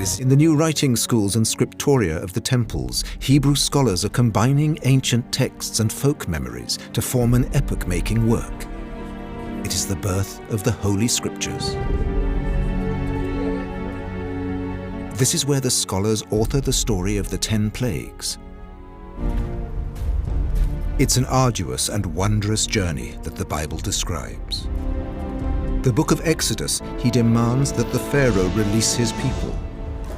In the new writing schools and scriptoria of the temples, Hebrew scholars are combining ancient texts and folk memories to form an epoch-making work. It is the birth of the Holy Scriptures. This is where the scholars author the story of the 10 plagues. It's an arduous and wondrous journey that the Bible describes. The book of Exodus, he demands that the Pharaoh release his people.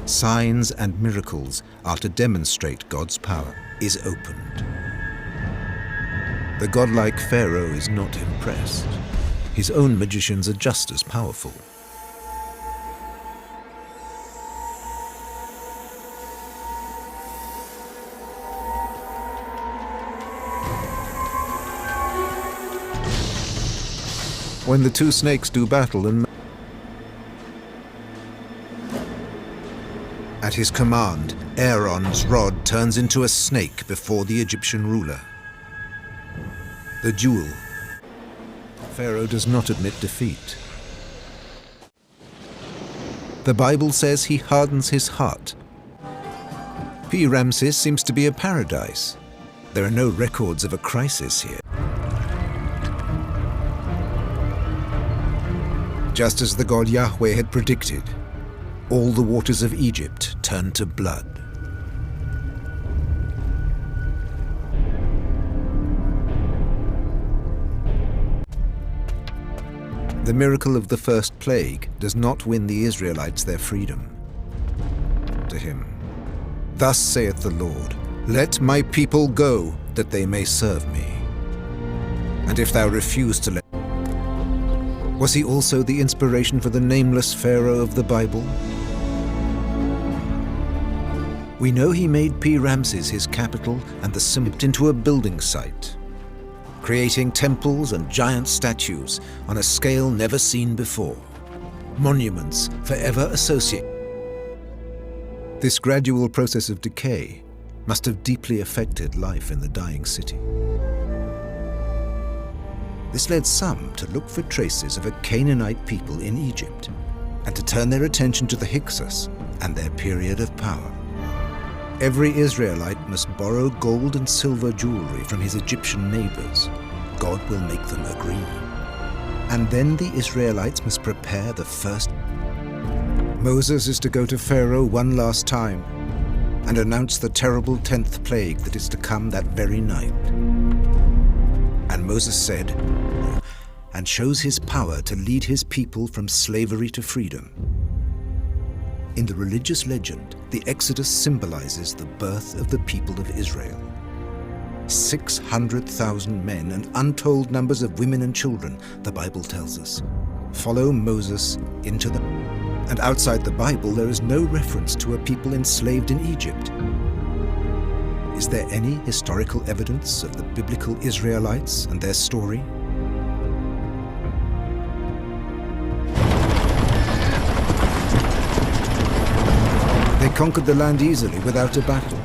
Signs and miracles are to demonstrate God's power is opened. The godlike Pharaoh is not impressed. His own magicians are just as powerful. When the two snakes do battle and at his command, Aaron's rod turns into a snake before the Egyptian ruler. The duel. Pharaoh does not admit defeat. The Bible says he hardens his heart. P. Ramses seems to be a paradise. There are no records of a crisis here. Just as the god Yahweh had predicted, all the waters of Egypt turned to blood. The miracle of the first plague does not win the Israelites their freedom. To him, "Thus saith the Lord, let my people go, that they may serve me. And if thou refuse to let..." Was he also the inspiration for the nameless Pharaoh of the Bible? We know he made P. Ramses his capital and the symbol into a building site, creating temples and giant statues on a scale never seen before, monuments forever associated. This gradual process of decay must have deeply affected life in the dying city. This led some to look for traces of a Canaanite people in Egypt and to turn their attention to the Hyksos and their period of power. Every Israelite must borrow gold and silver jewelry from his Egyptian neighbors. God will make them agree. And then the Israelites must prepare the first. Moses is to go to Pharaoh one last time and announce the terrible 10th plague that is to come that very night. And Moses said, and shows his power to lead his people from slavery to freedom. In the religious legend, the Exodus symbolizes the birth of the people of Israel. 600,000 men and untold numbers of women and children, the Bible tells us, follow Moses into the... And outside the Bible, there is no reference to a people enslaved in Egypt. Is there any historical evidence of the biblical Israelites and their story? They conquered the land easily without a battle.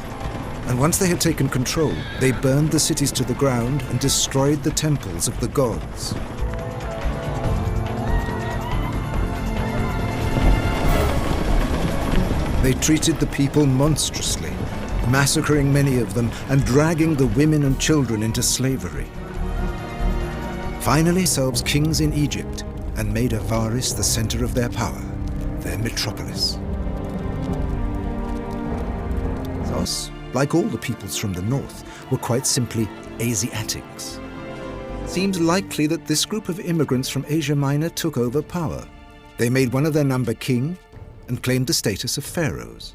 And once they had taken control, they burned the cities to the ground and destroyed the temples of the gods. They treated the people monstrously, massacring many of them and dragging the women and children into slavery. Finally, themselves kings in Egypt and made Avaris the center of their power, their metropolis. Thus, like all the peoples from the north, were quite simply Asiatics. It seems likely that this group of immigrants from Asia Minor took over power. They made one of their number king and claimed the status of pharaohs.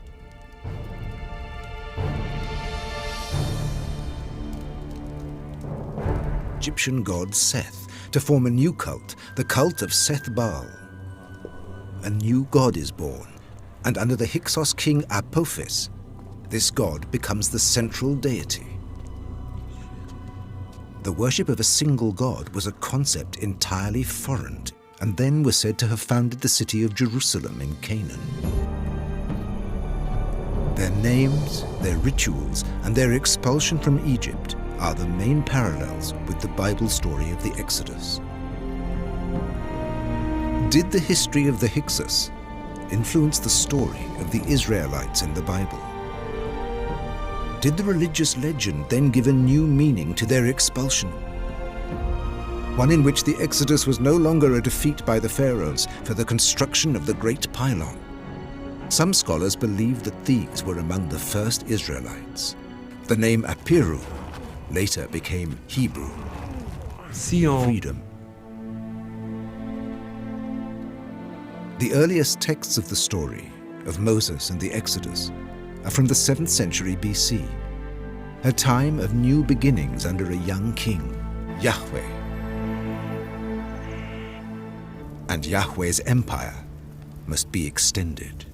Egyptian god Seth to form a new cult, the cult of Seth Baal. A new god is born, and under the Hyksos king Apophis, this god becomes the central deity. The worship of a single god was a concept entirely foreign, and then was said to have founded the city of Jerusalem in Canaan. Their names, their rituals, and their expulsion from Egypt are the main parallels with the Bible story of the Exodus. Did the history of the Hyksos influenced the story of the Israelites in the Bible? Did the religious legend then give a new meaning to their expulsion? One in which the Exodus was no longer a defeat by the pharaohs for the construction of the Great Pylon. Some scholars believe that these were among the first Israelites. The name Apiru later became Hebrew, freedom. The earliest texts of the story of Moses and the Exodus are from the 7th century BC, a time of new beginnings under a young king, Yahweh. And Yahweh's empire must be extended.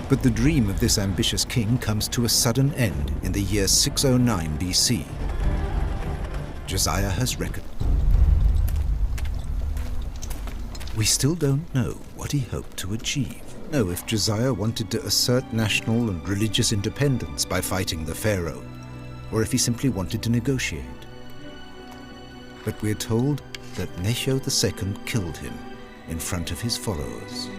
But the dream of this ambitious king comes to a sudden end in the year 609 BC. Josiah has reckoned. We still don't know what he hoped to achieve. Know if Josiah wanted to assert national and religious independence by fighting the pharaoh, or if he simply wanted to negotiate. But we're told that Necho II killed him in front of his followers.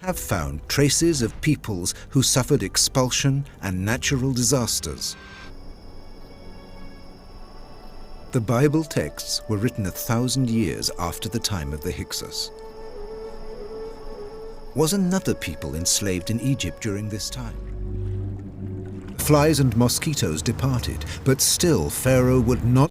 Have found traces of peoples who suffered expulsion and natural disasters. The Bible texts were written 1,000 years after the time of the Hyksos. Was another people enslaved in Egypt during this time? Flies and mosquitoes departed, but still Pharaoh would not